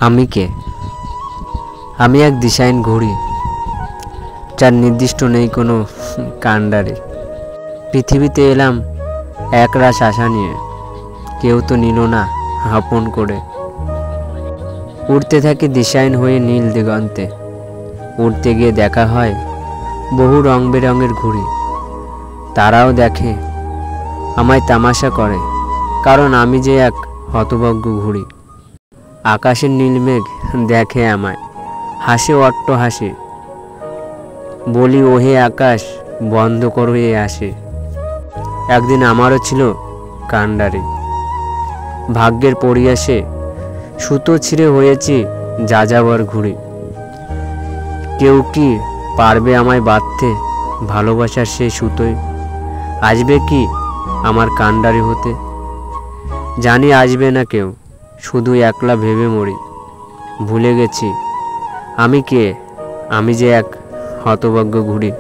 আমি কে? আমি এক দিশাহীন ঘুড়ি, যার নির্দিষ্ট নেই কোনো কাণ্ডারি। পৃথিবীতে এলাম একরাশ আশা নিয়ে, কেউ তো নিল না আপন করে। উড়তে থাকি দিশাহীন হয়ে নীল দিগন্তে, উড়তে গিয়ে দেখা হয় বহু রং বেরঙের ঘুড়ি। তারাও দেখে, আমায় তামাশা করে, কারণ আমি যে এক হতভাগ্য ঘুড়ি। আকাশের নীল মেঘ দেখে আমায়, হাসে অট্ট হাসি। বলি, ওহে আকাশ, বন্ধ করো এ আসে। একদিন আমারও ছিল কাণ্ডারি, ভাগ্যের পরিহাসে সুতো ছিঁড়ে হয়েছি যাযাবর ঘুড়ি। কেউ কি পারবে আমায় বাঁধতে ভালোবাসার সেই সুতোয়? আসবে কি আমার কাণ্ডারি হতে? জানি আসবে না কেউ, শুধু একলা ভেবে মরি। ভুলে গেছি আমি কে, আমি যে এক হতভাগ্য ঘুড়ি।